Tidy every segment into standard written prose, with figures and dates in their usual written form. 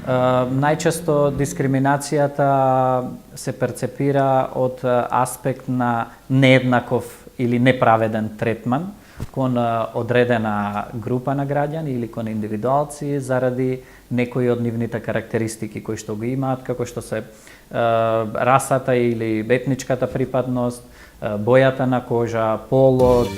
Најчесто дискриминацијата се перцепира од аспект на нееднаков или неправеден третман кон одредена група на граѓани или кон индивидуалци заради некои од нивните карактеристики кои што го имаат, како што се расата или етничката припадност, бојата на кожа, полот.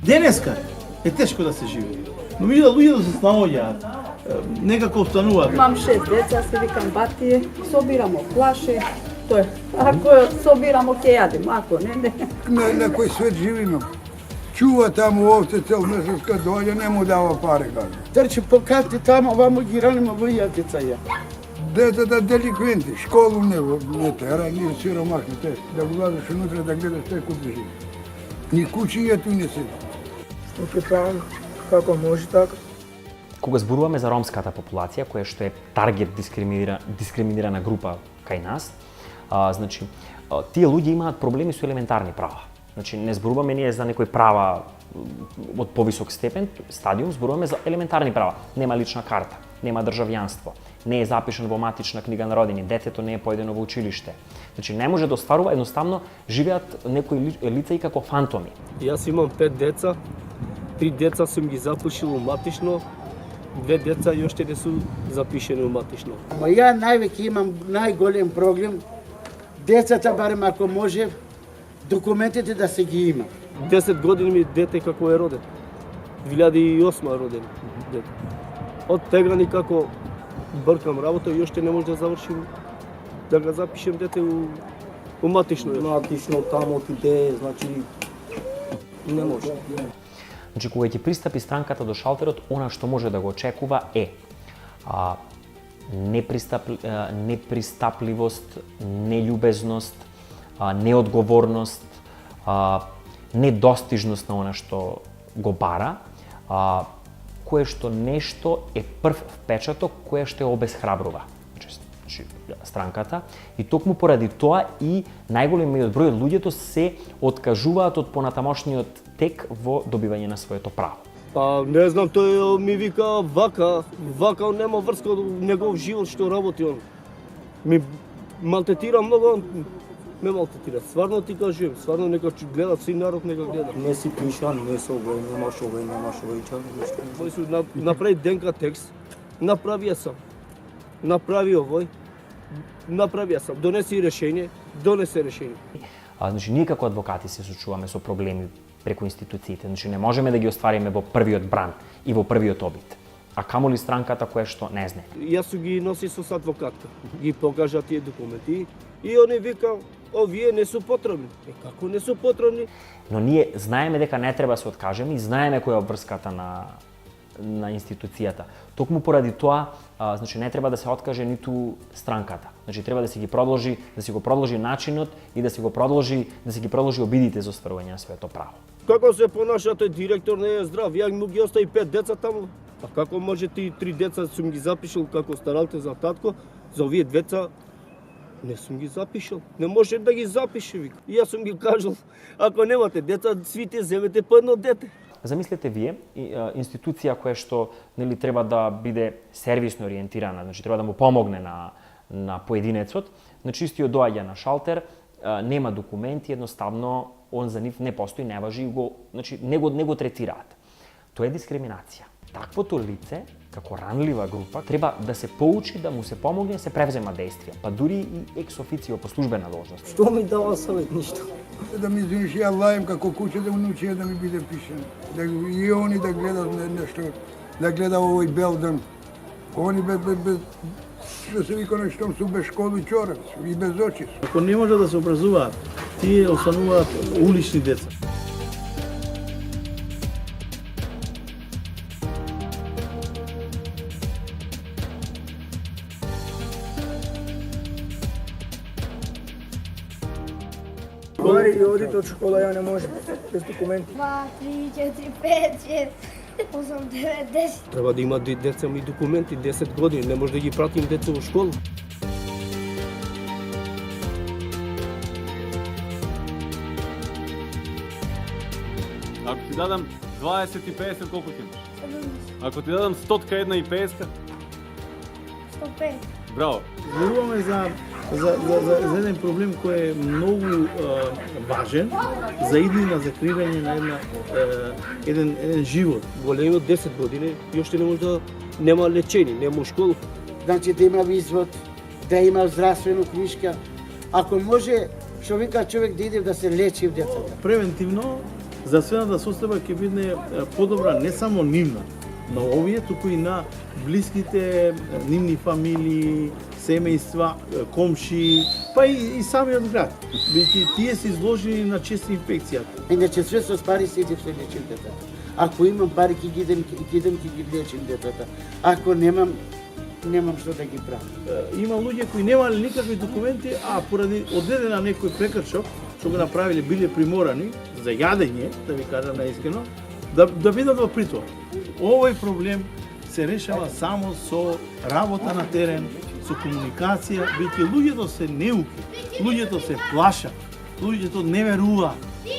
Денеска е тешко да се живее. Но види да луѓето се снаоѓаат, некако остануваат. Имам 6 деца, се викам бати, собирамо плаше, тоа е. Ако собирамо ќе јадем, ако не. На кој свет живиме? Чува таму овце цел месец кад доаѓа, не му дава пари, кажа. Трчи по карти таму, вамо ги ранимо во ја деца ја. Децата деликвенти, школу не тера, ние сиромахни те, да влазиш унутре да гледаш те куд живи. Ни кучињето не се. Што ќе правам, како може така? Кога зборуваме за ромската популација, која што е таргет дискриминирана група кај нас, значи, тие луѓе имаат проблеми со елементарни права. Значи, не зборуваме ние за некои права од повисок степен, стадиум, зборуваме за елементарни права. Нема лична карта, нема државјанство, не е запишан во матична книга на родини, детето не е поедено во училиште. Значи, не може да остварува, едноставно живеат некои лица и како фантоми. Јас имам 5 деца, 3 деца сум ги запишил во матично, 2 деца јоште не су запишени во матично. Ама ја највеќе имам најголем проблем, децата барем ако може, документите да се ги има. 10 години ми дете како е роден. 2008 роден дете. Од тегани како бркам работа и јоште не може да завршим, да го запишем дете у матично. Матично тамо отиде, значи Не може. Значи, кога ќе пристапи странката до шалтерот, она што може да го очекува е непристапливост, нељубезност, неодговорност, недостижност на она што го бара, кое што нешто е прв впечаток кое што ја обесхрабрува странката, и токму поради тоа и најголемиот број од луѓето се откажуваат од понатамошниот тек во добивање на своето право. Па не знам, тој ми вика вака нема врска од негов живот што работи он. Ми малтетира многу, он ме малтетира. Стварно ти кажувам, стварно нека гледа си народ, нека гледа. не си пишан, не со овој, немаш овој, чак нешто. Тој су направи денка текст, направија сам. Направи овој, направија сам. Донесе решение. Значи, ние како адвокати се сочуваме со проблеми преку институциите. Значи, не можеме да ги оствариме во првиот бран и во првиот обид. А камоли странката која што не знае. Јас су ги носи со адвокатка. Ги покажа тие документи и они вика, овие не су потребни. Како не су потребни? Но ние знаеме дека не треба да се откажеме и знаеме која е обврската на институцијата. Токму поради тоа, значи не треба да се откаже ниту странката. Значи треба да се го продолжи начинот и да се ги продолжи обидите за остварување на своето право. Како се понаша тој директор не е здрав, ја му ги остави 5 деца таму. А како може ти 3 деца сум ги запишал како старалте за татко, за овие деца не сум ги запишал. Не може да ги запише, вика. И јас сум ги кажал, ако немате деца, свите земете по едно дете. Замислете вие, институција која што нели треба да биде сервисно ориентирана, значи треба да му помогне на поединецот, значи истиот доаѓа на шалтер, нема документи, едноставно он за нив не постои, не важи, значи не го третираат. Тоа е дискриминација. Таквото лице, како ранлива група, треба да се поучи, да му се помогне, се превзема действија, па дури и екс официо по службена должност. Што ми дава совет, ништо. Да ми извиниш, ја лаjem како куќе да унучија да ми биде пишен. Да и они да гледат нешто, да гледа овој бел ден. Они без што се вика нешто су без школа и чорап и без очи. Ако не може да се образуваат, тие остануваат улични деца. Мари и одите од школа, ја не може, без документи. 2, 3, 4, 5, 6, 8, 9, 10. Треба да има деца и документи, 10 години, не може да ги пратим деца во школа. Ако ти дадам 20 и 50, колко ти имаш? Ако ти дадам 100 една и 50? 105. Браво! Зборуваме за еден проблем кој е многу важен за иднина за креирање на еден живот. Големи од 10 години и уште не може да нема лечение, нема школа. Значи да има извод, да има здравствена книжка. Ако може, што вика човек да иде да се лечи в децата. Превентивно, здравствената состојба ќе биде подобра не само нивна, но овие, туку и на блиските, нивни фамилии, семејства, комши, па и самиот град. Бидејќи тие се изложени на чести инфекција. Иначе све со пари се иде се лечим децата. Ако имам пари, ќе ги ги лечим децата. Ако немам што да ги правам. Има луѓе кои немале никакви документи, а поради одедена некој прекршок, што го направиле, биле приморани за јадење, да ви кажам наискрено, да бидат во притвор. Овој проблем се решава само со работа на терен, со комуникација, бидејќи луѓето се неуки, луѓето се плашат, луѓето не веруваат.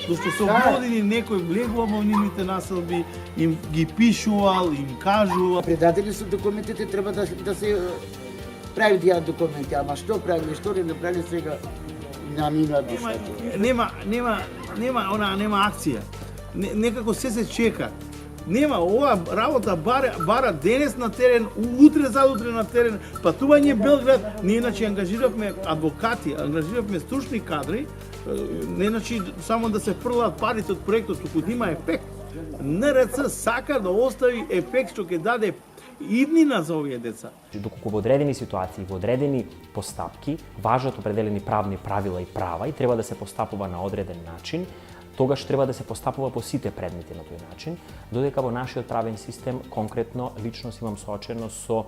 Зашто со години некој влегува во нивните населби, им ги пишувал, им кажува. Предадени со документите треба да се прави тие документи, ама што прави, што не прави сега на нина душа. Нема акција. Некако се чека. Нема, ова работа бара денес на терен, утре задутре на терен, патување Белград, ние иначе ангажиравме адвокати, ангажиравме стручни кадри, не значи само да се фрлаат парите од проектот, туку да има ефект. НРЦ сака да остави ефект што ќе даде иднина за овие деца. Доколку во одредени ситуации, во одредени постапки, важат определени правни правила и права и треба да се постапува на одреден начин, тогаш треба да се постапува по сите предмети на тој начин, додека во нашиот правен систем, конкретно, лично имам соочено со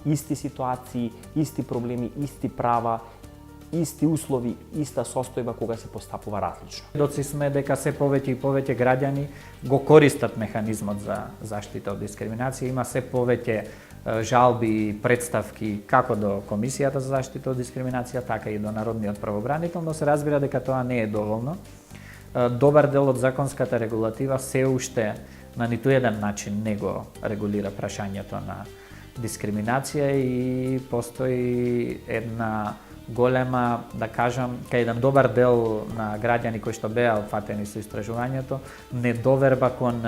исти ситуации, исти проблеми, исти права, исти услови, иста состојба кога се постапува различно. Доци сме дека се повеќе и повеќе граѓани го користат механизмот за заштита од дискриминација. Има се повеќе жалби и представки како до Комисијата за заштита од дискриминација, така и до Народниот правобранител, но се разбира дека тоа не е доволно. Добар дел од законската регулатива се уште на ниту еден начин не го регулира прашањето на дискриминација и постои една голема, да кажам, кај еден добар дел на граѓани кои што беа опфатени со истражувањето, недоверба кон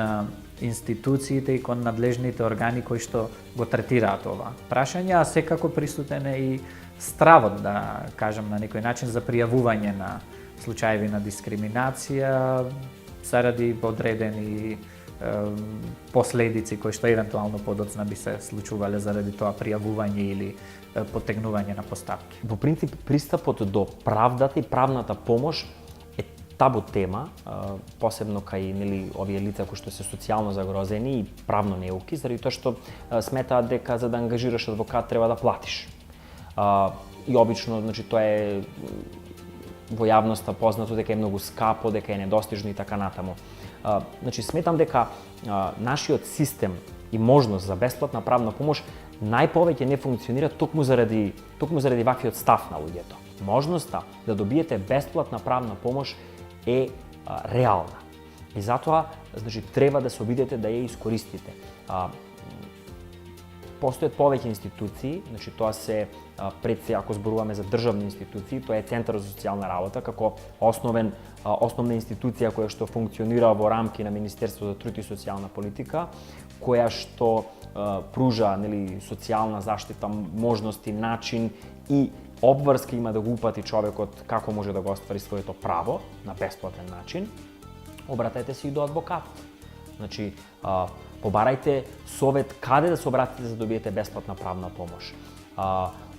институциите и кон надлежните органи кои што го третираат ова прашање, а секако присутен е и стравот, да кажам на некој начин, за пријавување на случаеви на дискриминација заради одредени последици кои што евентуално подоцна би се случувале заради тоа пријавување или потегнување на постапки. Во принцип, пристапот до правдата и правната помош е табу тема, посебно кај овие лица кои што се социјално загрозени и правно неуки, заради тоа што сметаат дека за да ангажираш адвокат треба да платиш. И обично, значи, тоа е во јавноста познато дека е многу скапо, дека е недостижно и така натаму. Значи, сметам дека нашиот систем и можност за бесплатна правна помош најповеќе не функционира токму заради ваквиот став на луѓето. Можноста да добиете бесплатна правна помош е реална. И затоа, значи, треба да се обидете да ја искористите. Постојат повеќе институции, значи тоа се пред се, ако зборуваме за државни институции, тоа е Центар за социјална работа како основна институција која што функционира во рамки на Министерство за труд и социјална политика, која што пружа, нели, социјална заштита, можности, начин и обврска има да го упати човекот како може да го оствари своето право на бесплатен начин. Обратете се и до адвокат. Значи, побарајте совет каде да се обратите за да добиете бесплатна правна помош.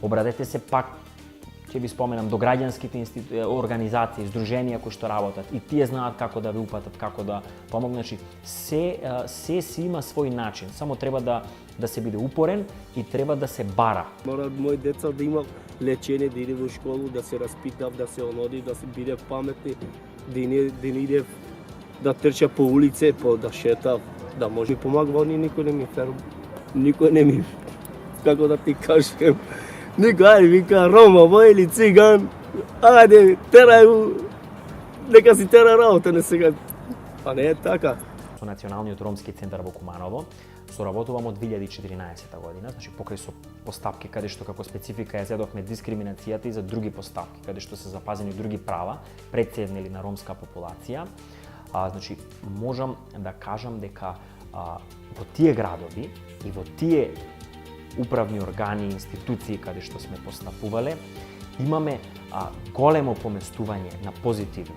Обратете се пак ќе ви споменам до граѓанските организации, здруженија кои што работат и тие знаат како да ви упатат, како да помогнат. Значи се си има свој начин, само треба да се биде упорен и треба да се бара. Мора мои деца да има лечење, да иде во школу, да се распитав, да се оноди, да се биде паметни, да не иде да трча по улице, да шетав, да може ми помагва, никој не ми никој не ми, како да ти кажем, никој вика Рома, вој или циган, ајде, терај го, нека си тера работа, не сега. Па не е така. Со Националниот ромски центар во Куманово соработувам од 2014 година, значи покрај со постапки каде што како специфика ја зедовме дискриминацијата и за други постапки каде што се запазени други права председнели на ромска популација. Значи можам да кажам дека во тие градови и во тие управни органи и институции каде што сме постапувале, имаме големо поместување на позитивно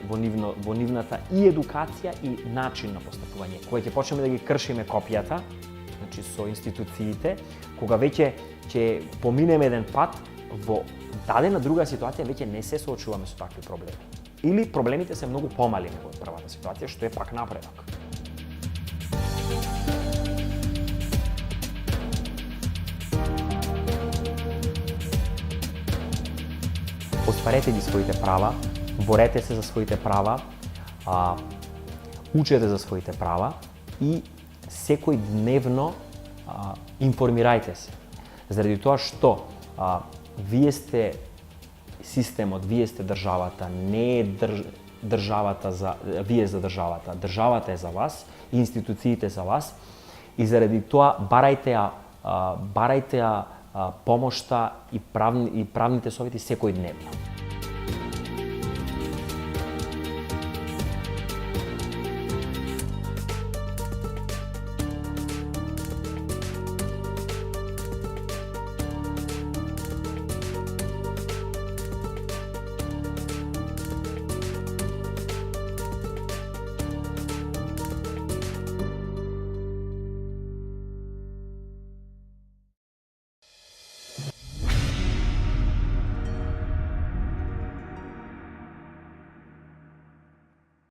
во нивната и едукација и начин на постапување. Кога ќе почнеме да ги кршиме копијата, значи со институциите, кога веќе ќе поминеме еден пат во дадена друга ситуација, веќе не се соочуваме со такви проблеми. Или проблемите се многу помали во првата ситуација, што е пак напредок. Остварете ги своите права, борете се за своите права, учете за своите права и секој дневно информирајте се. Заради тоа што вие сте системот, вие сте државата, не е државата за вие за државата. Државата е за вас, институциите за вас и заради тоа барајте ја помошта и правните совети секој дневно.